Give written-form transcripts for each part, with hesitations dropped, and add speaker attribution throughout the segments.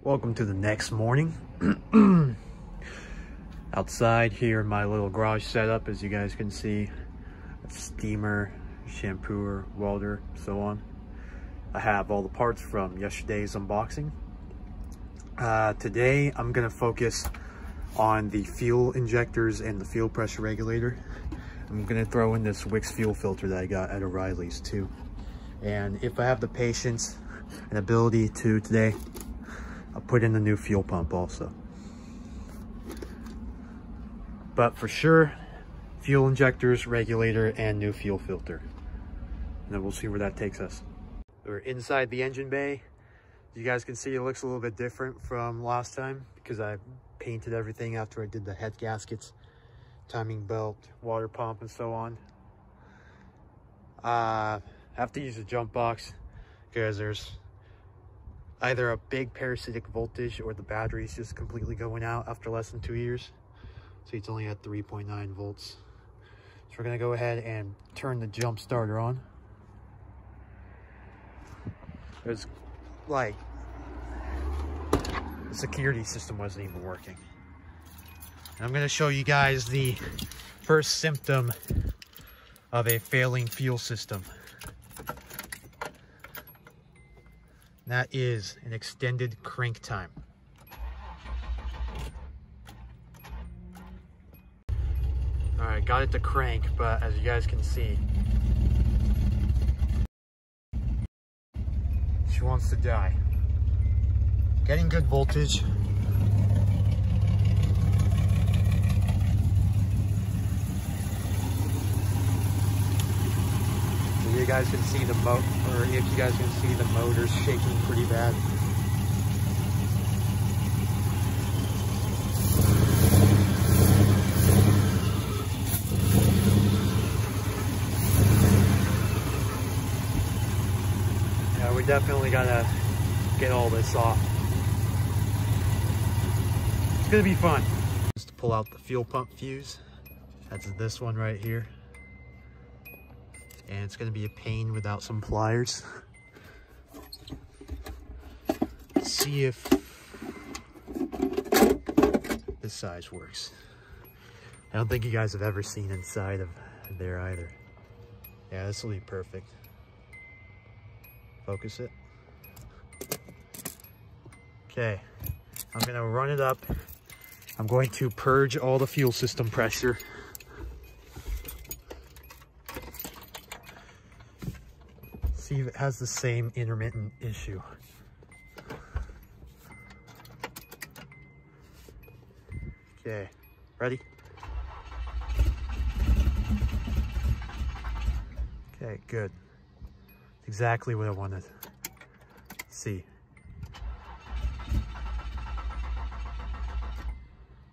Speaker 1: Welcome to the next morning. Outside here in my little garage setup, as you guys can see, a steamer, shampooer, welder, so on. I have all the parts from yesterday's unboxing. Today I'm gonna focus on the fuel injectors and the fuel pressure regulator. I'm gonna throw in this Wix fuel filter that I got at O'Reilly's too. And if I have the patience and ability to today, I'll put in a new fuel pump also. But for sure, fuel injectors, regulator, and new fuel filter. And then we'll see where that takes us. We're inside the engine bay. You guys can see it looks a little bit different from last time because I painted everything after I did the head gaskets, timing belt, water pump, and so on. I have to use a jump box because there's either a big parasitic voltage or the battery's just completely going out after less than 2 years. See, it's only at 3.9 volts. So we're gonna go ahead and turn the jump starter on. There's like, the security system wasn't even working. And I'm gonna show you guys the first symptom of a failing fuel system. That is an extended crank time. All right, got it to crank, but as you guys can see, she wants to die. Getting good voltage. You guys can see the motor, or if you guys can see the motor's shaking pretty bad. Yeah, we definitely gotta get all this off. It's gonna be fun. Just to pull out the fuel pump fuse. That's this one right here. And it's going to be a pain without some pliers. Let's see if this size works. I don't think you guys have ever seen inside of there either. Yeah, this will be perfect. Focus it. Okay, I'm going to run it up. I'm going to purge all the fuel system pressure. See if it has the same intermittent issue. Okay, ready? Okay, good. Exactly what I wanted. See.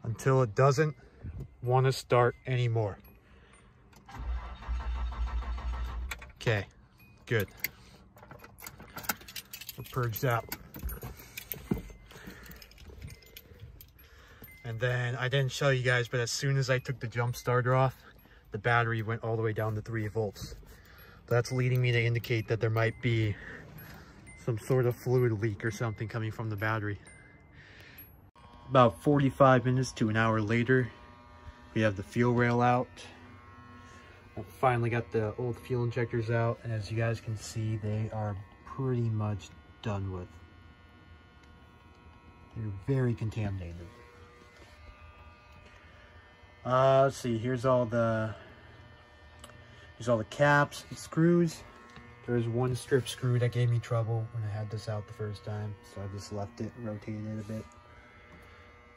Speaker 1: Until it doesn't want to start anymore. Okay, good. Purged out. And then I didn't show you guys, but as soon as I took the jump starter off, the battery went all the way down to 3 volts. That's leading me to indicate that there might be some sort of fluid leak or something coming from the battery. About 45 minutes to an hour later, we have the fuel rail out. I finally got the old fuel injectors out, and as you guys can see, they are pretty much done with. They're very contaminated. Let's see, here's all the caps and screws. There's one strip screw that gave me trouble when I had this out the first time, so I just left it, rotated it a bit.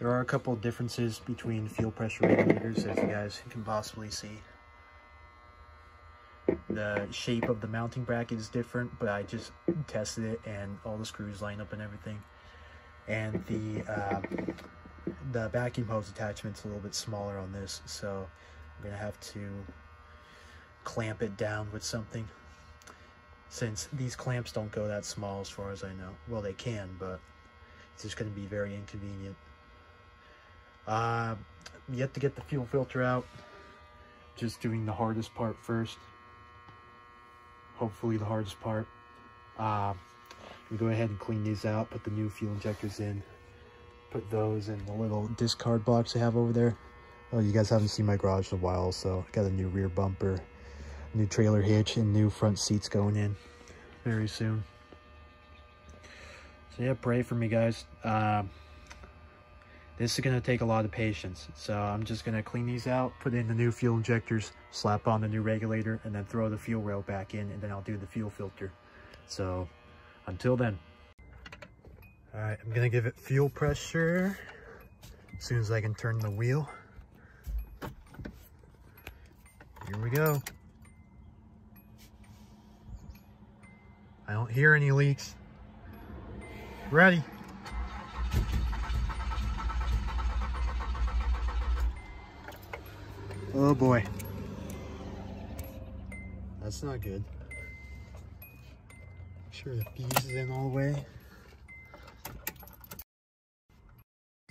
Speaker 1: There are a couple of differences between fuel pressure regulators, as you guys can possibly see. The shape of the mounting bracket is different, but I just tested it and all the screws line up and everything. And the vacuum hose attachment's a little bit smaller on this, so I'm gonna have to clamp it down with something, since these clamps don't go that small as far as I know. Well, they can, but it's just gonna be very inconvenient. Yet to get the fuel filter out. Just doing the hardest part first. Hopefully the hardest part. We go ahead and clean these out, put the new fuel injectors in, put those in the little discard box I have over there. Oh, you guys haven't seen my garage in a while, so I got a new rear bumper, new trailer hitch, and new front seats going in very soon. So yeah, pray for me, guys. This is going to take a lot of patience. So I'm just going to clean these out, put in the new fuel injectors, slap on the new regulator, and then throw the fuel rail back in, and then I'll do the fuel filter. So until then. All right, I'm going to give it fuel pressure as soon as I can turn the wheel. Here we go. I don't hear any leaks. Ready. Oh boy. That's not good. Make sure the fuse is in all the way.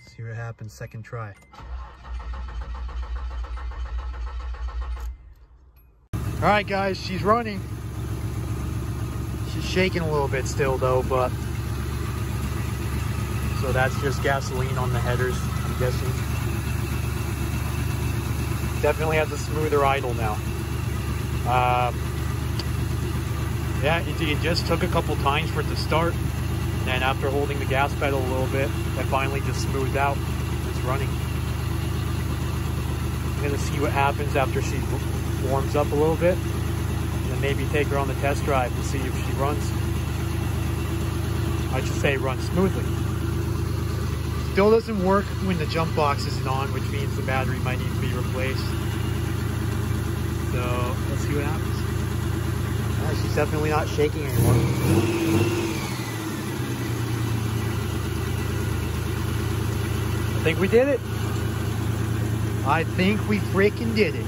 Speaker 1: See what happens second try. All right, guys, she's running. She's shaking a little bit still though, but so that's just gasoline on the headers, I'm guessing. Definitely has a smoother idle now. Yeah, it just took a couple times for it to start, and then after holding the gas pedal a little bit, it finally just smoothed out. It's running. I'm gonna see what happens after she warms up a little bit, and then maybe take her on the test drive to see if she runs. I should say runs smoothly. Still doesn't work when the jump box isn't on, which means the battery might need to be replaced. So let's see what happens. Yeah, she's definitely not shaking anymore. I think we did it. I think we freaking did it.